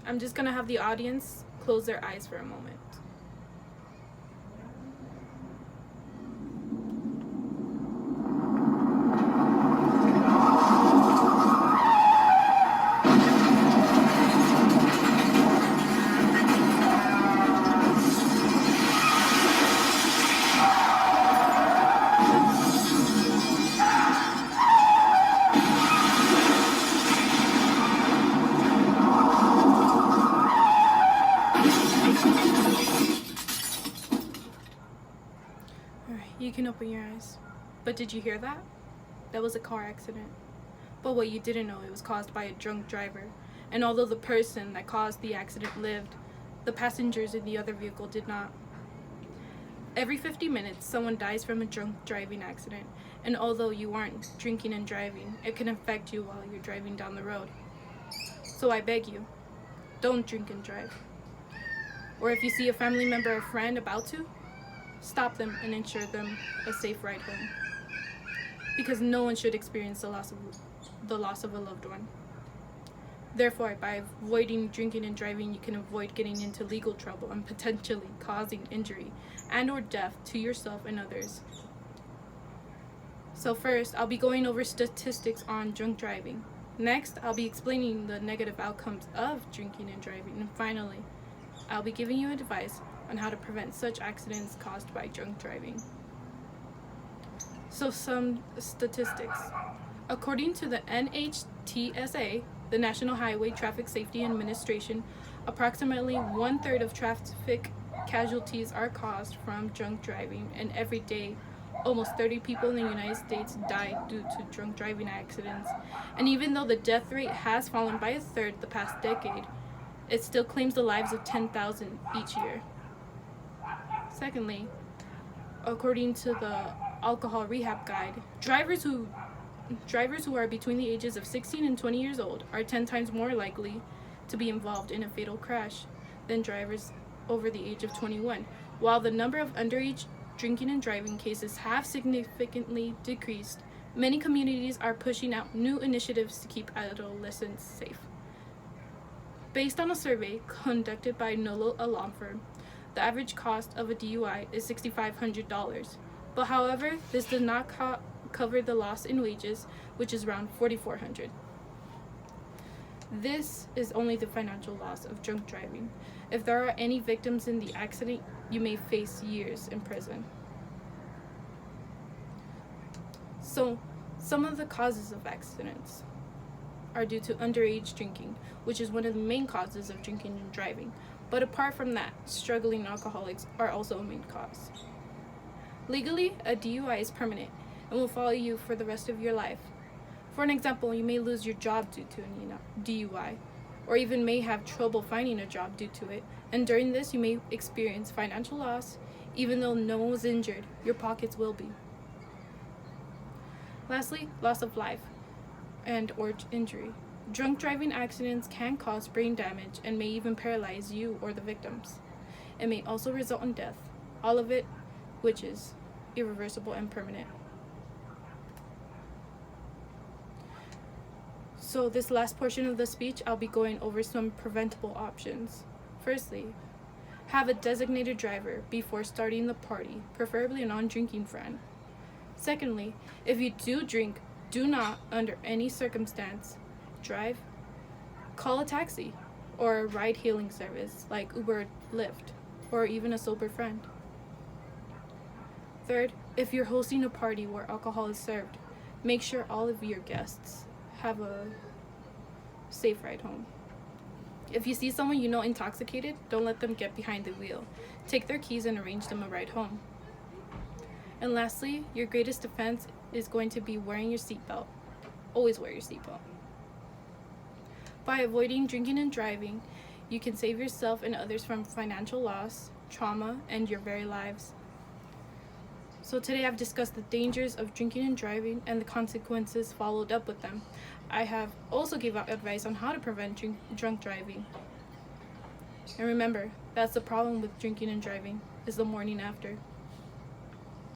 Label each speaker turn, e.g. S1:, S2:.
S1: I'm just gonna have the audience close their eyes for a moment. Alright, you can open your eyes. But did you hear that? That was a car accident. But what you didn't know, it was caused by a drunk driver. And although the person that caused the accident lived, the passengers in the other vehicle did not. Every 50 minutes, someone dies from a drunk driving accident. And although you aren't drinking and driving, it can affect you while you're driving down the road. So I beg you, don't drink and drive. Or if you see a family member or friend about to, stop them and ensure them a safe ride home. Because no one should experience the loss of a loved one. Therefore, by avoiding drinking and driving, you can avoid getting into legal trouble and potentially causing injury and or death to yourself and others. So first, I'll be going over statistics on drunk driving. Next, I'll be explaining the negative outcomes of drinking and driving. And finally, I'll be giving you advice on how to prevent such accidents caused by drunk driving. So some statistics. According to the NHTSA, the National Highway Traffic Safety Administration, approximately 1/3 of traffic casualties are caused from drunk driving, and every day, almost 30 people in the United States die due to drunk driving accidents. And even though the death rate has fallen by 1/3 the past decade, it still claims the lives of 10,000 each year. Secondly, according to the Alcohol Rehab Guide, drivers who are between the ages of 16 and 20 years old are 10 times more likely to be involved in a fatal crash than drivers over the age of 21. While the number of underage drinking and driving cases have significantly decreased, many communities are pushing out new initiatives to keep adolescents safe. Based on a survey conducted by Nolo, a law firm, the average cost of a DUI is $6,500. But however, this does not cover the loss in wages, which is around $4,400. This is only the financial loss of drunk driving. If there are any victims in the accident, you may face years in prison. So, some of the causes of accidents are due to underage drinking, which is one of the main causes of drinking and driving. But apart from that, struggling alcoholics are also a main cause. Legally, a DUI is permanent and will follow you for the rest of your life. For an example, you may lose your job due to a DUI, or even may have trouble finding a job due to it, and during this you may experience financial loss. Even though no one was injured, your pockets will be. Lastly, loss of life and or injury. Drunk driving accidents can cause brain damage and may even paralyze you or the victims. It may also result in death, all of it which is irreversible and permanent. So this last portion of the speech, I'll be going over some preventable options. Firstly, have a designated driver before starting the party, preferably a non-drinking friend. Secondly, if you do drink, do not, under any circumstance, drive. Call a taxi or a ride-hailing service like Uber or Lyft, or even a sober friend. Third, if you're hosting a party where alcohol is served, make sure all of your guests have a safe ride home. If you see someone you know intoxicated, don't let them get behind the wheel. Take their keys and arrange them a ride home. And lastly, your greatest defense is going to be wearing your seatbelt. Always wear your seatbelt. By avoiding drinking and driving, you can save yourself and others from financial loss, trauma, and your very lives. So today I've discussed the dangers of drinking and driving and the consequences followed up with them. I have also given out advice on how to prevent drunk driving. And remember, that's the problem with drinking and driving, is the morning after.